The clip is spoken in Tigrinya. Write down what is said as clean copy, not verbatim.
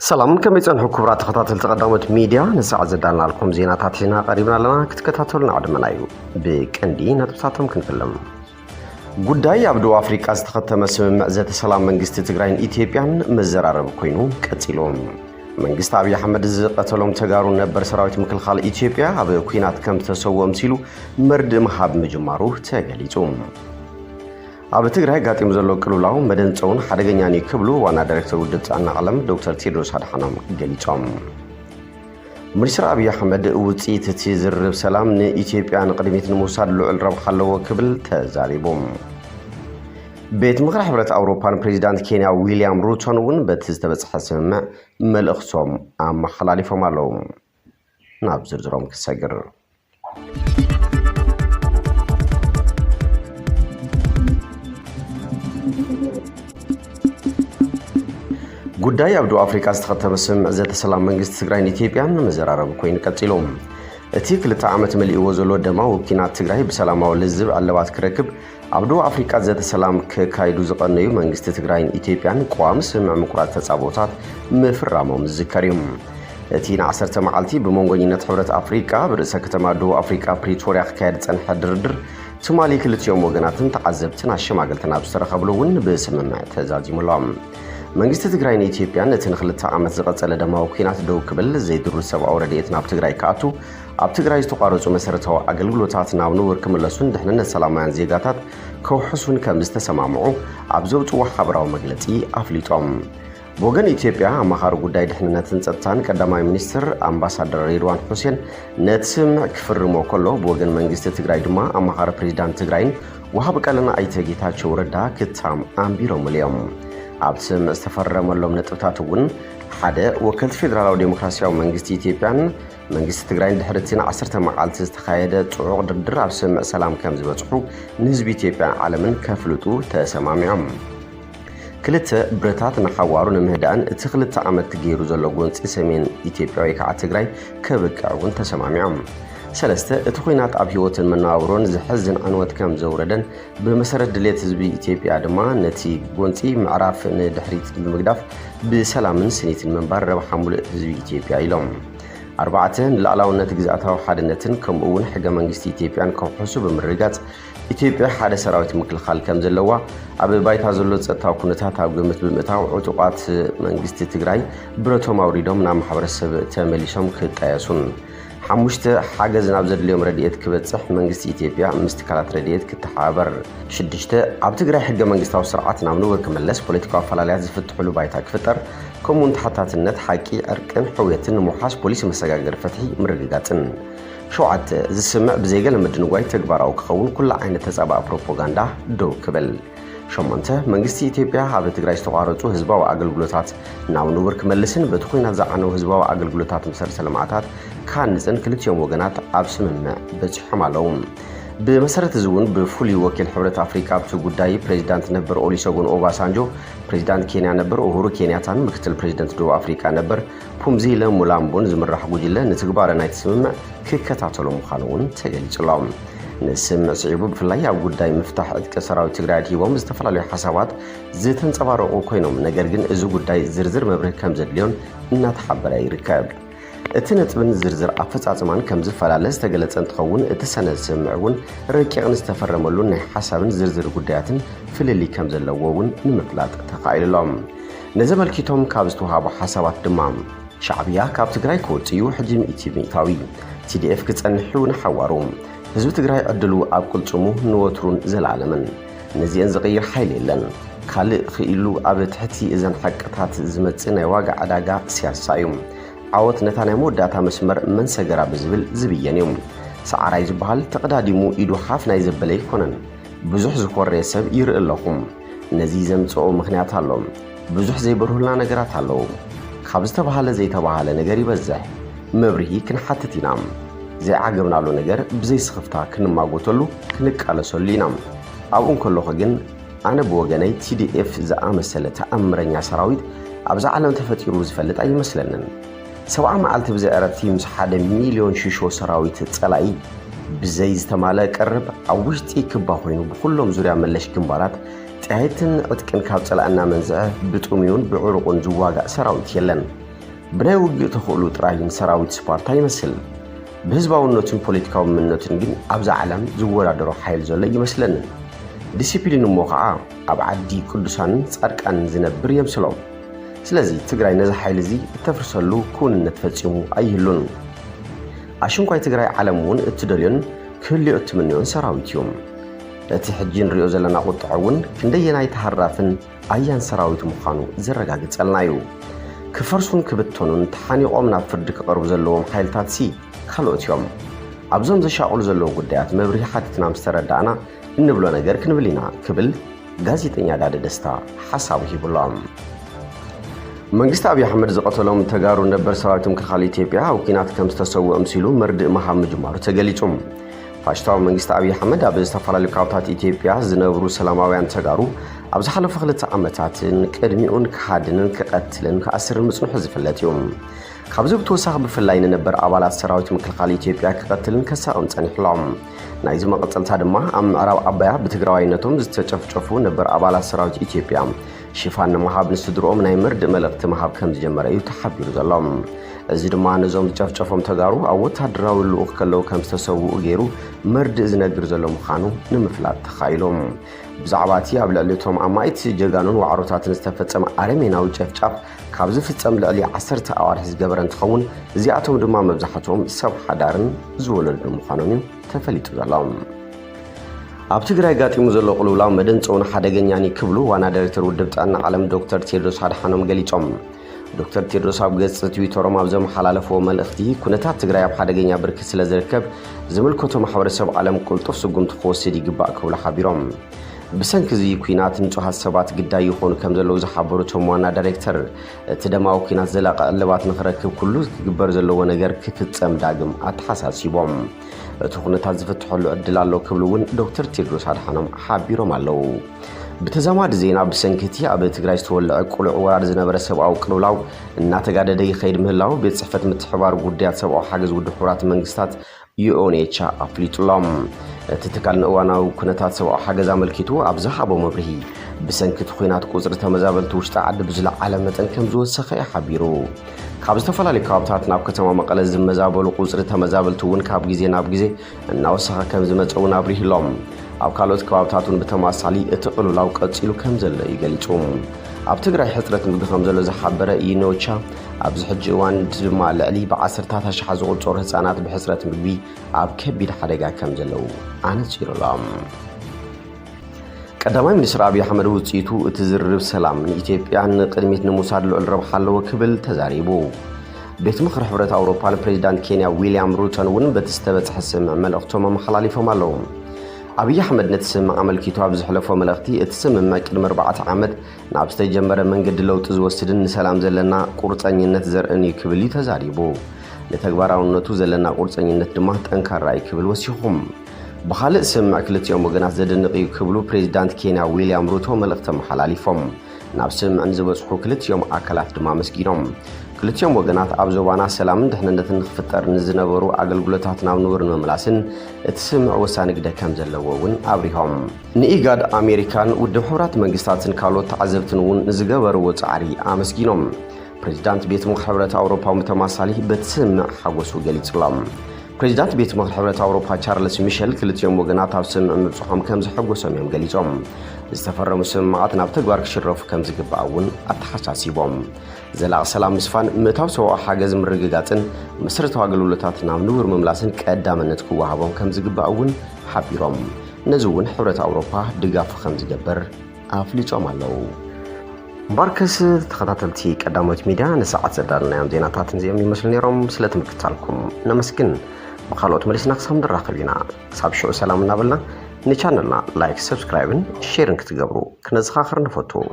سلام كم يصنحوا كبرات خطات التقدمت ميديا نساعد زدالنا لكم زينات هنا قريبنا لنا كتكتاتلنا عدمنا أيو بكندي نتبساتهم كنفلم ጉዳይ አብዶ አፍሪካ ዝተኸተመ ስምምዕ ዘተ ሰላም መንግስቲ ትግራይን ኢትዮጵያን መዘራረብ ኮይኑ ቀፂሎም መንግስት አብይ አህመድ ዝቀተሎም ተጋሩ ነበር ሰራዊት ምክልኻል ኢትዮጵያ አብ ኩናት ከም ተሰወም ሲሉ መርድ መሃብ መጀመሩ ተገሊጹ አብ ትግራይ ጋጢም ዘሎ ቅሉላው መደንጸውን ሓደገኛኒ ክብሉ ዋና ዳይሬክተር ውድብ ጻና ዓለም ዶክተር ቴድሮስ አድሓኖም ገሊጾም ሚኒስትር አብይ አህመድ ውጽኢት ትዝርብ ሰላም ንኢትዮጵያ ንቅድሚት ንሙሳድ ልዑል ረብሓ ኣለዎ ክብል ተዛሪቦም ቤት ምክሪ ሕብረት አውሮፓን ፕሬዚዳንት ኬንያ ዊሊያም ሩቶን ውን በቲ ዝተበጽሐ ስምምዕ መልእኽቶም ኣመሓላሊፎም ኣለዉ ናብ ዝርዝሮም ክሰግር ጉዳይ አብዶ አፍሪካ ዝተኸተመ ስምምዕ ዘተ ሰላም መንግስቲ ትግራይን ኢትዮጵያን መዘራረብ ኮይኑ ቀፂሎም እቲ ክልተ ዓመት መልእዎ ዘሎ ደማ ውኪናት ትግራይ ብሰላማዊ ልዝብ ኣለባት ክረክብ አብዶ አፍሪካ ዘተ ሰላም ከካይዱ ዝቐነዩ መንግስቲ ትግራይን ኢትዮጵያን ቋሚ ስምምዕ ምቁራት ተጻቦታት ምፍራሞም ዝከርዮም እቲ ን10 መዓልቲ ብመንጎኝነት ሕብረት አፍሪካ ብርእሰ ከተማ ደቡብ አፍሪካ ፕሪቶሪያ ክካየድ ጸንሐ ድርድር ትማሊ ክልቲኦም ወገናትን ተዓዘብትን አሸማገልትን ኣብ ዝተረኸብሉ ውን ብስምምዕ ተዛዚሙሎም መንግስቲ ትግራይን ኢትዮጵያን እቲ ንኽልተ ዓመት ዝቐጸለ ደማዊ ኩናት ደው ክብል ዘይድሩ ሰብኣዊ ረድኤት ናብ ትግራይ ከኣቱ ኣብ ትግራይ ዝተቋረጹ መሰረታዊ ኣገልግሎታት ናብ ንቡር ክምለሱን ድሕንነት ሰላማውያን ዜጋታት ከውሕሱን ከም ዝተሰማምዑ ኣብ ዘውፅዎ ሓበራዊ መግለጺ ኣፍሊጦም ብወገን ኢትዮጵያ ኣማኻሪ ጉዳይ ድሕንነትን ጸጥታን ቀዳማይ ሚኒስትር ኣምባሳደር ሬድዋን ሁሴን ነቲ ስምምዕ ክፍርሞ ከሎ ብወገን መንግስቲ ትግራይ ድማ ኣማኻሪ ፕሬዚዳንት ትግራይን ወሃብ ቀለና ኣይተ ጌታቸው ረዳ ክታም ኣንቢሮም እዮም ኣብ ስምምዕ ዝተፈረመሎም ነጥብታት ውን ሓደ ወከልቲ ፌደራላዊ ዴሞክራሲያዊ መንግስቲ ኢትዮጵያን መንግስቲ ትግራይን ድሕሪትን 10 መዓልቲ ዝተኻየደ ጽዑቕ ድርድር ኣብ ስምምዕ ሰላም ከም ዝበጽሑ ንህዝቢ ኢትዮጵያን ዓለምን ከፍልጡ ተሰማሚዖም ክልተ ብረታት ንሓዋሩ ንምህዳን እቲ ክልተ ዓመት ገይሩ ዘሎ ጎንፂ ሰሜን ኢትዮጵያ ወይ ከዓ ትግራይ ከብቅዕ ውን ተሰማሚዖም ሰለስተ እቲ ኩናት ኣብ ህይወትን መነባብሮን ዝሕዝን ዕንወት ከም ዘውረደን ብመሰረት ድሌት ህዝቢ ኢትዮጵያ ድማ ነቲ ጎንፂ ምዕራፍ ንድሕሪት ብምግዳፍ ብሰላምን ስኒትን መንባር ረብሓ ሙሉእ ህዝቢ ኢትዮጵያ ኢሎም ኣርባዕተ ንላዕላውነት ግዝኣታዊ ሓድነትን ከምኡ ውን ሕገ መንግስቲ ኢትዮጵያን ከውሕሱ ብምርጋጽ ኢትዮጵያ ሓደ ሰራዊት ምክልኻል ከም ዘለዋ ኣብ ባይታ ዘሎ ጸጥታዊ ኩነታት ኣብ ግምት ብምእታው ዕጡቃት መንግስቲ ትግራይ ብረቶም ኣውሪዶም ናብ ማሕበረሰብ ተመሊሶም ክጣየሱን ሓሙሽተ ሓገዝ ናብ ዘድልዮም ረድኤት ክበጽሕ መንግስቲ ኢትዮጵያ ምስ ትካላት ረድኤት ክትሓባበር ሽዱሽተ ኣብ ትግራይ ሕገ መንግስታዊ ስርዓት ናብ ንቡር ክምለስ ፖለቲካዊ ኣፈላልያት ዝፍትሕሉ ባይታ ክፍጠር ከምኡውን ተሓታትነት ሓቂ ዕርቅን ሕውየትን ንምሓዝ ፖሊሲ መሰጋገሪ ፍትሒ ምርግጋጽን ሸውዓተ ዝስምዕ ብዘይገለ ምድንጓይ ተግባራዊ ክኸውን ኩሉ ዓይነት ተጻባእ ፕሮፓጋንዳ ደው ክብል ሸሞንተ መንግስቲ ኢትዮጵያ ኣብ ትግራይ ዝተቋረጹ ህዝባዊ ኣገልግሎታት ናብ ንቡር ክመልስን በቲ ኩናት ዝዓነው ህዝባዊ ኣገልግሎታት መሰረተ ልምዓታት ካንጽን ክልቲኦም ወገናት ኣብ ስምምዕ በጺሖም ኣለዉ ብመሰረት እዚ ውን ብፍሉይ ወኪል ሕብረት አፍሪካ ኣብቲ ጉዳይ ፕሬዚዳንት ነበር ኦሉሴጉን ኦባሳንጆ ፕሬዚዳንት ኬንያ ነበር ኡሁሩ ኬንያታን ምክትል ፕሬዚዳንት ደቡብ አፍሪካ ነበር ፑምዚለ ሙላምቦን ዝምራሕ ጉጅለ ንትግባር ናይቲ ስምምዕ ክከታተሉ ምዃኑ ውን ተገሊጹሎም ንስምምዕ ስዒቡ ብፍላይ ኣብ ጉዳይ ምፍታሕ ዕጥቂ ሰራዊት ትግራይ ሂቦም ዝተፈላለዩ ሓሳባት ዝተንጸባረቑ ኮይኖም ነገር ግን እዚ ጉዳይ ዝርዝር መብርህ ከም ዘድልዮን እናተሓበረ ይርከብ እቲ ነጥብን ዝርዝር ኣፈጻጽማን ከም ዝፈላለስ ተገለጸ እንትኸውን እቲ ሰነድ ስምምዕ ውን ረቂቕን ዝተፈረመሉን ናይ ሓሳብን ዝርዝር ጉዳያትን ፍልሊ ከም ዘለዎ ውን ንምፍላጥ ተኻኢሎም ነዘመልኪቶም ካብ ዝተውሃቡ ሓሳባት ድማ ሻዕብያ ካብ ትግራይ ክወፅዩ ሕጂ ሚእታዊ TDF ክጸንሑ ንሓዋሩ ህዝቢ ትግራይ ዕድሉ ኣብ ቁልጽሙ ንወትሩን ዘለዓለምን ነዚአን ዝቕይር ሓይል የለን ካልእ ክኢሉ ኣብ ትሕቲ እዘን ሓቅታት ዝመጽእ ናይ ዋጋ ዕዳጋ ስያሳ እዩ ዓወት ነታ ናይ መወዳእታ መስመር መንሰገራ ብዝብል ዝብየን እዮም ሰዓራይ ዝበሃል ተቐዳዲሙ ኢዱ ሓፍ ናይ ዘበለ ይኮነን ብዙሕ ዝኮረየ ሰብ ይርኢ ኣለኹም ነዚ ዘምጽኦ ምኽንያት ኣሎ ብዙሕ ዘይበርሁልና ነገራት ኣለዉ ካብ ዝተባሃለ ዘይተባሃለ ነገር ይበዝሕ መብርሂ ክንሓትት ኢና ዘይዓገብናሉ ነገር ብዘይስኽፍታ ክንማጎተሉ ክንቃለሰሉ ኢና ኣብኡ እንከለኹ ግን ኣነ ብወገነይ TDF ዝኣመሰለ ተኣምረኛ ሰራዊት ኣብዛ ዓለም ተፈጢሩ ዝፈልጥ ኣይመስለንን ሰብዓ መዓልቲ ብዘዕረፍቲ ምስ 1 ሚልዮን ሽሾ ሰራዊት ጸላይ ብዘይ ዝተማለ ቀርብ ኣብ ውሽጢ ክባ ኮይኑ ብኩሎም ዙርያ መለሽ ግንባራት ጥያይትን ዕጥቅን ካብ ጸላእና መንዝዐ ብጡሚውን ብዕሩቁን ዝዋጋእ ሰራዊት የለን بناي وجه تخلو تراين سراويت سبارتا يمثل بهزباونتون بوليتيكاو مننتون ግን ኣብዛ ዓለም ዝወዳደሮ ሓይል ዘሎ ይመስለኒ ዲሲፕሊን ሞኸዓ ኣብ ዓዲ ቅዱሳን ጻድቃን ዝነብር የምስሎም ስለዚ ትግራይ ነዚ ሓይል እዚ እተፍርሰሉ ኩንነት ፈጺሙ ኣይህሉን ኣሽንኳይ ትግራይ ዓለም እውን እትደልዮን ክህልዮ እትምንዮን ሰራዊት እዮም እቲ ሕጂ ንሪኦ ዘለና ቁጥዕ እውን ክንደየናይ ተሃራፍን ኣያን ሰራዊት ምዃኑ ዘረጋግጸልና እዩ ክፈርሱን ክብተኑን ተሓኒቖም ናብ ፍርዲ ክቐርቡ ዘለዎም ሓይልታት ሲ ካልኦት እዮም ኣብዞም ዘሻቕሉ ዘለዉ ጉዳያት መብርሂ ሓቲትና ምስ ተረዳእና እንብሎ ነገር ክንብል ኢና ክብል ጋዜጠኛ ዳደ ደስታ ሓሳቡ ሂብሎም መንግስቲ አብይ አሕመድ ዝቀተሎም ተጋሩ ነበር ሰራዊት ምክልኻል ኢትዮጵያ ኣብ ኩናት ከም ዝተሰውኦም ሲሉ መርድእ መሃብ ምጅማሩ ተገሊጹም ፋሽስታዊ መንግስቲ አብይ አሕመድ ኣብ ዝተፈላለዩ ካብታት ኢትዮጵያ ዝነብሩ ሰላማውያን ተጋሩ ኣብ ዝሓለፉ 2 ዓመታትን ቅድሚኡን ክሓድንን ክቐትልን ክኣስርን ምጽንሑ ዝፍለጥ እዩ ካብዚ ብተወሳኺ ብፍላይ ነበር ኣባላት ሰራዊት ምክልኻል ኢትዮጵያ ክቐትልን ከሳቕን ጸኒሕሎም ናይዚ መቐጸልታ ድማ ኣብ ምዕራብ ኣባያ ብትግራዋይነቶም ዝተጨፍጨፉ ነበር ኣባላት ሰራዊት ኢትዮጵያ ሽፋን መሃብ ንስድሮኦም ናይ መርድእ መልእኽቲ መሃብ ከም ዝጀመረ እዩ ተሓቢሩ ዘሎም እዚ ድማ ነዞም ዝጨፍጨፎም ተጋሩ ኣብ ወታደራዊ ልኡኽ ከለዉ ከም ዝተሰውኡ ገይሩ መርድእ ዝነግር ዘሎ ምዃኑ ንምፍላጥ ተኻኢሎም ብዛዕባ እቲ ኣብ ልዕሊ እቶም ኣማይት ጀጋኑን ዋዕሮታትን ዝተፈጸመ ኣረሜናዊ ጨፍጫፍ ካብ ዝፍጸም ልዕሊ 10 ኣዋርሒ ዝገበረ እንትኸውን እዚኣቶም ድማ መብዛሕትኦም ሰብ ሓዳርን ዝወለዱ ምዃኖም እዩ ተፈሊጡ ዘሎም ኣብ ትግራይ ጋጢሙ ዘሎ ቁልውላው መደንጸውን ሓደገኛን ክብሉ ዋና ዳይሬክተር ውድብ ጥዕና ዓለም ዶክተር ቴድሮስ ኣድሓኖም ገሊጾም ዶክተር ቴድሮስ ኣብ ገጽ ትዊተሮም ኣብ ዘመሓላለፈዎ መልእኽቲ ኩነታት ትግራይ ኣብ ሓደገኛ ብርኪ ስለ ዝርከብ ዝምልከቶ ማሕበረሰብ ዓለም ቁልጡፍ ስጉምቲ ክወስድ ይግባእ ክብሉ ሓቢሮም ብሰንኪ እዚ ኩናት ንጹሃት ሰባት ግዳይ ይኾኑ ከም ዘለዉ ዝሓበሩ እቶም ዋና ዳይሬክተር እቲ ደማዊ ኩናት ዘላቐ እልባት ንኽረክብ ኩሉ ክግበር ዘለዎ ነገር ክፍጸም ዳግም ኣተሓሳሲቦም እቲ ኩነታት ዝፍትሐሉ ዕድል ኣሎ ክብሉ እውን ዶክተር ቴድሮስ ኣድሓኖም ሓቢሮም ኣለዉ ብተዛማዲ ዜና ብሰንኪቲ ኣብ ትግራይ ዝተወልዐ ቁልዕ ወራር ዝነበረ ሰብኣዊ ቅልውላው እናተጋደደ ይኸይድ ምህላው ቤት ጽሕፈት ምትሕብባር ጉዳያት ሰብኣዊ ሓገዝ ውድብ ሕብራት መንግስታት ዩኤንኤች ኣፍሊጡሎም እቲ ትካል ንእዋናዊ ኩነታት ሰብኣዊ ሓገዝ ኣመልኪቱ ኣብ ዝሃቦ መብርሂ ብሰንኪቲ ኩናት ቁፅሪ ተመዛበልቲ ውሽጢ ዓዲ ብዝለዓለ መጠን ከም ዝወሰኸ ሓቢሩ ካብ ዝተፈላለዩ ከባብታት ናብ ከተማ መቐለ ዝመዛበሉ ቁፅሪ ተመዛበልቲ እውን ካብ ግዜ ናብ ግዜ እናወሰኸ ከም ዝመፀ እውን ኣብሪሂሎም ኣብ ካልኦት ከባብታትን ብተማሳሊ እቲ ቅልውላው ቀፂሉ ከም ዘሎ ይገልጹ ኣብ ትግራይ ሕፅረት ምግቢ ከም ዘሎ ዝሓበረ ዩኤንኦቻ ኣብዚ ሕጂ እዋን ድማ ልዕሊ ብዓሰርታት ኣሽሓት ዝቑፀሩ ህፃናት ብሕፅረት ምግቢ ኣብ ከቢድ ሓደጋ ከም ዘለዉ ኣነፂሩሎም ቀዳማይ ሚኒስትር አብይ አሕመድ ውጽኢቱ እቲ ዝርብ ሰላም ንኢትዮጵያ ንቅድሚት ንምውሳድ ልዑል ረብሓ ኣለዎ ክብል ተዛሪቡ ቤት ምክሪ ሕብረት ኣውሮፓ ፕሬዚዳንት ኬንያ ዊልያም ሩቶን እውን በቲ ዝተበፅሐ ስምዕ መልእኽቶም ኣመሓላሊፎም ኣለዉ አብይ አሕመድ ነቲ ስምዕ ኣመልኪቱ ኣብ ዝሕለፎ መልእኽቲ እቲ ስምምዕ ቅድሚ 4 ዓመት ናብ ዝተጀመረ መንገዲ ለውጢ ዝወስድን ንሰላም ዘለና ቁርፀኝነት ዘርእን እዩ ክብል ተዛሪቡ ንተግባራውነቱ ዘለና ቁርፀኝነት ድማ ጠንካራ እዩ ክብል ወሲኹም بخالق سمع كلتيوم وجنات زدنقي كبلو بريزيدانت كينيا ويليام روتو ملختم حلاليفهم ناب سمع نزبصحو كلتيوم أكلات دما مسكينهم كلتيوم وجنات أبزوانا سلام دحنا نتنخفتر نزنبرو أقلقلتاتنا ونور مملاسن تسمع وسانق ده كم زلوون أبريهم نيجاد أمريكان ودحورات منجستاتن كالو تعذبتنون نزجبر وتعري أمسكينهم بريزيدانت بيت مخابرات أوروبا متماسالي بتسمع حوسو جليتلام بريزيدانت بيت مخابرات حبرات أوروبا تشارلز ميشيل كلتيوم وجنات أبسمع مبصحهم كم زحقوسهم يوم جليتهم استفرموا سمعاتنا بتقبر كشرف كم زجباون أتحساسيبهم زلاق سلام مسفان متابسوا حاجز مرجعاتن مسرتوا قلولتاتنا ونور مملاسن كقدام نتكوا هبهم كم زجباون حبيرهم نزون حبرات أوروبا دقاف خم زجبر أفليتهم علو مباركس تخطاتلتي قدامات ميديا نساعات زدارنا يوم زيناتاتن زي أمي مسلني روم سلاتم كتالكم نمسكن بخالوت مليسنا خصم دراخلينا سابشو سلام نابلنا نيشانلنا لايك سبسكرايبن شيرن كتقبرو كنزخاخر نفوتو